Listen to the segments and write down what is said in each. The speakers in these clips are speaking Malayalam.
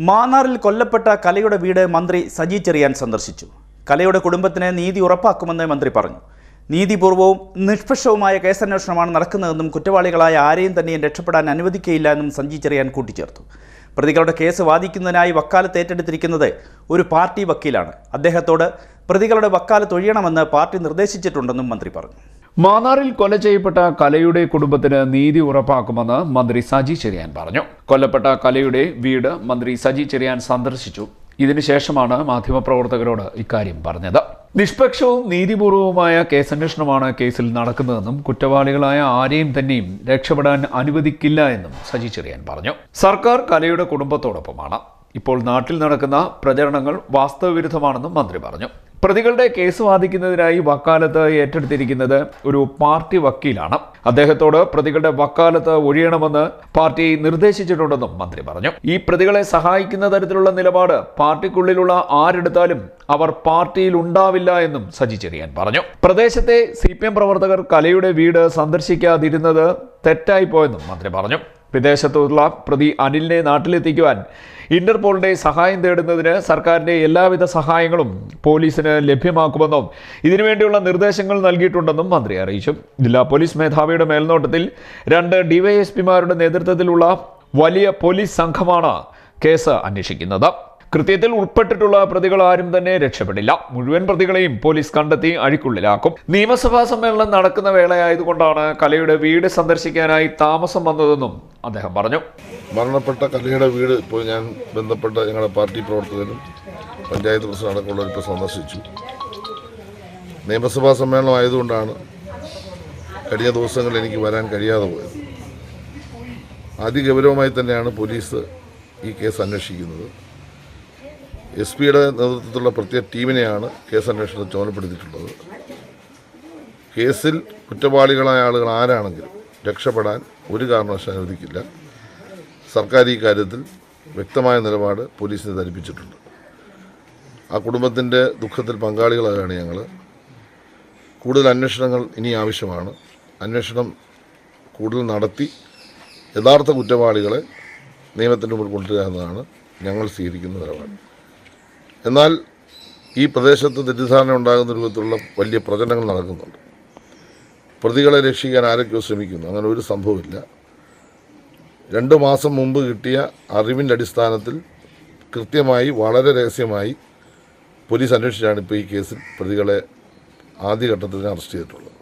മാന്നാറിൽ കൊല്ലപ്പെട്ട കലയുടെ വീട് മന്ത്രി സജി ചെറിയാൻ സന്ദർശിച്ചു. കലയുടെ കുടുംബത്തിന് നീതി ഉറപ്പാക്കുമെന്ന് മന്ത്രി പറഞ്ഞു. നീതിപൂർവവും നിഷ്പക്ഷവുമായ കേസന്വേഷണമാണ് നടക്കുന്നതെന്നും കുറ്റവാളികളായ ആരെയും തന്നെയും രക്ഷപ്പെടാൻ അനുവദിക്കുകയില്ല എന്നും സജി ചെറിയാൻ കൂട്ടിച്ചേർത്തു. പ്രതികളുടെ കേസ് വാദിക്കുന്നതിനായി വക്കാലത്ത് ഏറ്റെടുത്തിരിക്കുന്നത് ഒരു പാർട്ടി വക്കീലാണ്. അദ്ദേഹത്തോട് പ്രതികളുടെ വക്കാലത്ത് ഒഴിയണമെന്ന് പാർട്ടി നിർദ്ദേശിച്ചിട്ടുണ്ടെന്നും മന്ത്രി പറഞ്ഞു. മാന്നാറിൽ കൊല ചെയ്യപ്പെട്ട കലയുടെ കുടുംബത്തിന് നീതി ഉറപ്പാക്കുമെന്ന് മന്ത്രി സജി ചെറിയാൻ പറഞ്ഞു. കൊല്ലപ്പെട്ട കലയുടെ വീട് മന്ത്രി സജി ചെറിയാൻ സന്ദർശിച്ചു. ഇതിനുശേഷമാണ് മാധ്യമപ്രവർത്തകരോട് ഇക്കാര്യം പറഞ്ഞത്. നിഷ്പക്ഷവും നീതിപൂർവവുമായ കേസന്വേഷണമാണ് കേസിൽ നടക്കുന്നതെന്നും കുറ്റവാളികളായ ആരെയും തന്നെയും രക്ഷപ്പെടാൻ അനുവദിക്കില്ല എന്നും സജി ചെറിയാൻ പറഞ്ഞു. സർക്കാർ കലയുടെ കുടുംബത്തോടൊപ്പമാണ്. ഇപ്പോൾ നാട്ടിൽ നടക്കുന്ന പ്രചരണങ്ങൾ വാസ്തവവിരുദ്ധമാണെന്നും മന്ത്രി പറഞ്ഞു. പ്രതികളുടെ കേസ് വാദിക്കുന്നതിനായി വക്കാലത്ത് ഏറ്റെടുത്തിരിക്കുന്നത് ഒരു പാർട്ടി വക്കീലാണ്. അദ്ദേഹത്തോട് പ്രതികളുടെ വക്കാലത്ത് ഒഴിയണമെന്ന് പാർട്ടി നിർദ്ദേശിച്ചിട്ടുണ്ടെന്നും മന്ത്രി പറഞ്ഞു. ഈ പ്രതികളെ സഹായിക്കുന്ന തരത്തിലുള്ള നിലപാട് പാർട്ടിക്കുള്ളിലുള്ള ആരെടുത്താലും അവർ പാർട്ടിയിൽ ഉണ്ടാവില്ല എന്നും സജി ചെറിയാൻ പറഞ്ഞു. പ്രദേശത്തെ CPM പ്രവർത്തകർ കലയുടെ വീട് സന്ദർശിക്കാതിരുന്നത് തെറ്റായിപ്പോയെന്നും മന്ത്രി പറഞ്ഞു. വിദേശത്തുള്ള പ്രതി അനിലിനെ നാട്ടിലെത്തിക്കുവാൻ ഇന്റർപോളിന്റെ സഹായം തേടുന്നതിന് സർക്കാരിന്റെ എല്ലാവിധ സഹായങ്ങളും പോലീസിന് ലഭ്യമാക്കുമെന്നും ഇതിനുവേണ്ടിയുള്ള നിർദ്ദേശങ്ങൾ നൽകിയിട്ടുണ്ടെന്നും മന്ത്രി അറിയിച്ചു. ജില്ലാ പോലീസ് മേധാവിയുടെ മേൽനോട്ടത്തിൽ 2 DYSPമാരുടെ നേതൃത്വത്തിലുള്ള വലിയ പോലീസ് സംഘമാണ് കേസ് അന്വേഷിക്കുന്നത്. കൃത്യത്തിൽ ഉൾപ്പെട്ടിട്ടുള്ള പ്രതികൾ ആരും തന്നെ രക്ഷപ്പെടില്ല. മുഴുവൻ പ്രതികളെയും പോലീസ് കണ്ടെത്തി അഴിക്കുള്ളിലാക്കും. നിയമസഭാ സമ്മേളനം നടക്കുന്ന വേളയായതുകൊണ്ടാണ് കലയുടെ വീട് സന്ദർശിക്കാനായി താമസം വന്നതെന്നും അദ്ദേഹം പറഞ്ഞു. മരണപ്പെട്ട കലയുടെ വീട് ഇപ്പോൾ ഞാൻ ബന്ധപ്പെട്ട ഞങ്ങളുടെ പാർട്ടി പ്രവർത്തകരും പഞ്ചായത്ത് പ്രസിഡന്റ് അടക്കമുള്ളവരിപ്പോൾ സന്ദർശിച്ചു. നിയമസഭാ സമ്മേളനം ആയതുകൊണ്ടാണ് കഴിഞ്ഞ ദിവസങ്ങളിൽ എനിക്ക് വരാൻ കഴിയാതെ പോയത്. അതിഗൗരവമായി തന്നെയാണ് പോലീസ് ഈ കേസ് അന്വേഷിക്കുന്നത്. SP-യുടെ നേതൃത്വത്തിലുള്ള പ്രത്യേക ടീമിനെയാണ് കേസ് അന്വേഷണത്തിൽ ചുമതലപ്പെടുത്തിയിട്ടുള്ളത്. കേസിൽ കുറ്റവാളികളായ ആളുകൾ ആരാണെങ്കിലും രക്ഷപ്പെടാൻ ഒരു കാരണവശാലും അനുവദിക്കില്ല. സർക്കാർ ഈ കാര്യത്തിൽ വ്യക്തമായ നിലപാട് പോലീസിനെ ധരിപ്പിച്ചിട്ടുണ്ട്. ആ കുടുംബത്തിൻ്റെ ദുഃഖത്തിൽ പങ്കാളികളായാണ് ഞങ്ങൾ. കൂടുതൽ അന്വേഷണങ്ങൾ ഇനി ആവശ്യമാണ്. അന്വേഷണം കൂടുതൽ നടത്തി യഥാർത്ഥ കുറ്റവാളികളെ നിയമത്തിൻ്റെ മുന്നിൽ കൊണ്ടുവരിക എന്നതാണ് ഞങ്ങൾ സ്വീകരിക്കുന്ന നിലപാട്. എന്നാൽ ഈ പ്രദേശത്ത് തെറ്റിദ്ധാരണ ഉണ്ടാകുന്ന രൂപത്തിലുള്ള വലിയ പ്രചരണങ്ങൾ നടക്കുന്നുണ്ട്. പ്രതികളെ രക്ഷിക്കാൻ ആരൊക്കെയോ ശ്രമിക്കുന്നു. അങ്ങനെ ഒരു സംഭവമില്ല. 2 മാസം മുമ്പ് കിട്ടിയ അറിവിൻ്റെ അടിസ്ഥാനത്തിൽ കൃത്യമായി വളരെ രഹസ്യമായി പോലീസ് അന്വേഷിച്ചാണ് ഇപ്പോൾ ഈ കേസിൽ പ്രതികളെ ആദ്യഘട്ടത്തിൽ അറസ്റ്റ് ചെയ്തിട്ടുള്ളത്.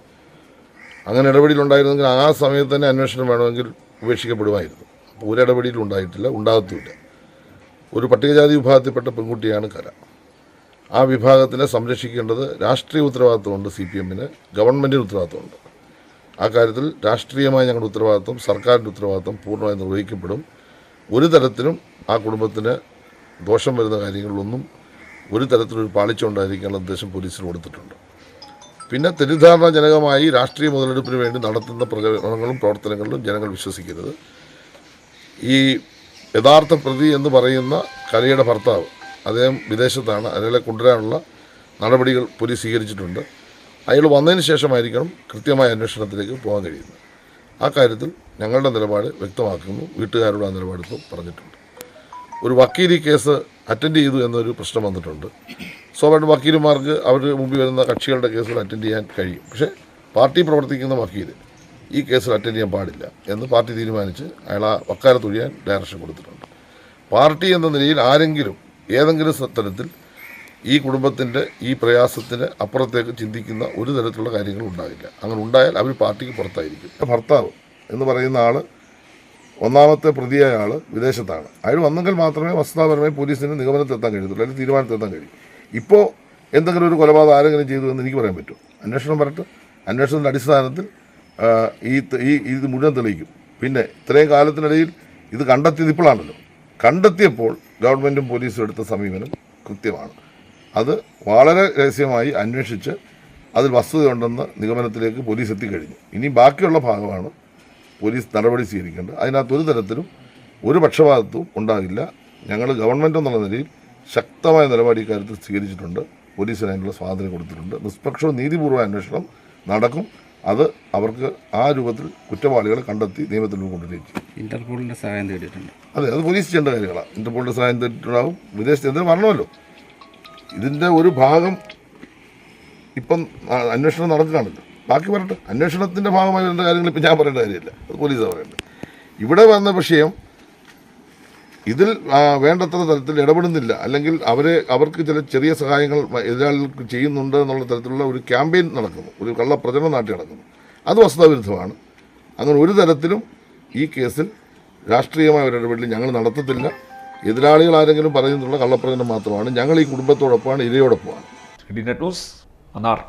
അങ്ങനെ ഇടപെടലുണ്ടായിരുന്നെങ്കിൽ ആ സമയത്ത് തന്നെ അന്വേഷണം വേണമെങ്കിൽ ഉപേക്ഷിക്കപ്പെടുമായിരുന്നു. അപ്പോൾ ഒരു ഇടപെടലും ഉണ്ടായിട്ടില്ല, ഉണ്ടാകത്തുമില്ല. ഒരു പട്ടികജാതി വിഭാഗത്തിൽപ്പെട്ട പെൺകുട്ടിയാണ് കല. ആ വിഭാഗത്തിനെ സംരക്ഷിക്കേണ്ടത് രാഷ്ട്രീയ ഉത്തരവാദിത്വമുണ്ട്. CPM-ന് ഗവൺമെൻറ്റിന് ഉത്തരവാദിത്വമുണ്ട്. ആ കാര്യത്തിൽ രാഷ്ട്രീയമായ ഞങ്ങളുടെ ഉത്തരവാദിത്വം, സർക്കാരിൻ്റെ ഉത്തരവാദിത്വം പൂർണ്ണമായി നിർവഹിക്കപ്പെടും. ഒരു തരത്തിലും ആ കുടുംബത്തിന് ദോഷം വരുന്ന കാര്യങ്ങളിലൊന്നും ഒരു തരത്തിലൊരു പാളിച്ച ഉണ്ടായിരിക്കാനുള്ള നിർദ്ദേശം പോലീസിന് കൊടുത്തിട്ടുണ്ട്. പിന്നെ തെറ്റിദ്ധാരണാജനകമായി രാഷ്ട്രീയ മുതലെടുപ്പിന് വേണ്ടി നടത്തുന്ന പ്രചരണങ്ങളും പ്രവർത്തനങ്ങളിലും ജനങ്ങൾ വിശ്വസിക്കരുത്. ഈ യഥാർത്ഥ പ്രതി എന്ന് പറയുന്ന കലയുടെ ഭർത്താവ് അദ്ദേഹം വിദേശത്താണ്. അയാളെ കൊണ്ടുവരാനുള്ള നടപടികൾ പോലീസ് സ്വീകരിച്ചിട്ടുണ്ട്. അയാൾ വന്നതിന് ശേഷമായിരിക്കണം കൃത്യമായ അന്വേഷണത്തിലേക്ക് പോകാൻ കഴിയുന്നത്. ആ കാര്യത്തിൽ ഞങ്ങളുടെ നിലപാട് വ്യക്തമാക്കുന്നു. വീട്ടുകാരുടെ ആ നിലപാട് ഇപ്പോൾ പറഞ്ഞിട്ടുണ്ട്. ഒരു വക്കീൽ ഈ കേസ് അറ്റൻഡ് ചെയ്തു എന്നൊരു പ്രശ്നം വന്നിട്ടുണ്ട്. സ്വാഭാവികമായിട്ടും വക്കീലുമാർക്ക് അവരുടെ മുമ്പിൽ വരുന്ന കക്ഷികളുടെ കേസുകൾ അറ്റൻഡ് ചെയ്യാൻ കഴിയും. പക്ഷേ പാർട്ടി പ്രവർത്തിക്കുന്ന വക്കീൽ ഈ കേസിൽ അറ്റൻഡ് ചെയ്യാൻ പാടില്ല എന്ന് പാർട്ടി തീരുമാനിച്ച് അയാൾ ആ വക്കാലത്ത് ഒഴിയാൻ ഡയറക്ഷൻ കൊടുത്തിട്ടുണ്ട്. പാർട്ടി എന്ന നിലയിൽ ആരെങ്കിലും ഏതെങ്കിലും തരത്തിൽ ഈ കുടുംബത്തിൻ്റെ ഈ പ്രയാസത്തിന് അപ്പുറത്തേക്ക് ചിന്തിക്കുന്ന ഒരു തരത്തിലുള്ള കാര്യങ്ങളും ഉണ്ടാകില്ല. അങ്ങനെ ഉണ്ടായാൽ അവർ പാർട്ടിക്ക് പുറത്തായിരിക്കും. ഭർത്താവ് എന്ന് പറയുന്ന ആൾ, ഒന്നാമത്തെ പ്രതിയായ ആൾ വിദേശത്താണ്. അയാൾ വന്നെങ്കിൽ മാത്രമേ വസ്തുതാപരമായി പോലീസിന് നിഗമനത്തിലെത്താൻ കഴിയത്തുള്ളൂ, അല്ലെങ്കിൽ തീരുമാനത്തിലെത്താൻ കഴിയും. ഇപ്പോൾ എന്തെങ്കിലും ഒരു കൊലപാതകം ആരെങ്കിലും ചെയ്തു എന്ന് എനിക്ക് പറയാൻ പറ്റും. അന്വേഷണം വരട്ടെ. അന്വേഷണത്തിൻ്റെ അടിസ്ഥാനത്തിൽ ഇത് മുഴുവൻ തെളിയിക്കും. പിന്നെ ഇത്രയും കാലത്തിനിടയിൽ ഇത് കണ്ടെത്തിയത് ഇപ്പോഴാണല്ലോ. കണ്ടെത്തിയപ്പോൾ ഗവൺമെൻറ്റും പോലീസും എടുത്ത സമീപനം കൃത്യമാണ്. അത് വളരെ രഹസ്യമായി അന്വേഷിച്ച് അതിൽ വസ്തുതയുണ്ടെന്ന നിഗമനത്തിലേക്ക് പോലീസ് എത്തിക്കഴിഞ്ഞു. ഇനി ബാക്കിയുള്ള ഭാഗമാണ് പോലീസ് നടപടി സ്വീകരിക്കേണ്ടത്. അതിനകത്ത് ഒരു തരത്തിലും ഒരു പക്ഷപാതത്വവും ഉണ്ടാകില്ല. ഞങ്ങൾ ഗവൺമെൻറ് എന്നുള്ള നിലയിൽ ശക്തമായ നിലപാട് ഇക്കാര്യത്തിൽ സ്വീകരിച്ചിട്ടുണ്ട്. പോലീസിന് അതിനുള്ള സ്വാതന്ത്ര്യം കൊടുത്തിട്ടുണ്ട്. നിഷ്പക്ഷവും നീതിപൂർവ്വ അന്വേഷണം നടക്കും. അത് അവർക്ക് ആ രൂപത്തിൽ കുറ്റവാളികളെ കണ്ടെത്തി നിയമത്തിൽ കൊണ്ടുവരികയും ഇന്റർപോളിന്റെ സഹായം തേടിയിട്ടുണ്ട്. അതെ, അത് പോലീസ് ചെയ്യേണ്ട കാര്യങ്ങളാണ്. ഇന്റർപോളിൻ്റെ സഹായം തേടിയിട്ടുണ്ടാവും, വിദേശത്ത് എന്തിനും വരണമല്ലോ. ഇതിൻ്റെ ഒരു ഭാഗം ഇപ്പം അന്വേഷണം നടക്കുകയാണല്ലോ. ബാക്കി പറയട്ടെ, അന്വേഷണത്തിൻ്റെ ഭാഗമായി വരേണ്ട കാര്യങ്ങൾ ഇപ്പം ഞാൻ പറയേണ്ട കാര്യമില്ല, അത് പോലീസാണ് പറയേണ്ടത്. ഇവിടെ വന്ന വിഷയം ഇതിൽ വേണ്ടത്ര തരത്തിൽ ഇടപെടുന്നില്ല, അല്ലെങ്കിൽ അവർക്ക് ചില ചെറിയ സഹായങ്ങൾ എതിരാളികൾക്ക് ചെയ്യുന്നുണ്ട് എന്നുള്ള തരത്തിലുള്ള ഒരു ക്യാമ്പയിൻ നടക്കുന്നു, ഒരു കള്ളപ്രചരണം നാട്ടി നടക്കുന്നു. അത് വസ്തുതാവിരുദ്ധമാണ്. അങ്ങനെ ഒരു തരത്തിലും ഈ കേസിൽ രാഷ്ട്രീയമായ ഒരു ഇടപെടൽ ഞങ്ങൾ നടത്തത്തില്ല. എതിരാളികൾ ആരെങ്കിലും പറയുന്നുള്ള കള്ളപ്രചരണം മാത്രമാണ്. ഞങ്ങൾ ഈ കുടുംബത്തോടൊപ്പമാണ്, ഇരയോടൊപ്പമാണ്. ന്യൂസ് മന്നാർ.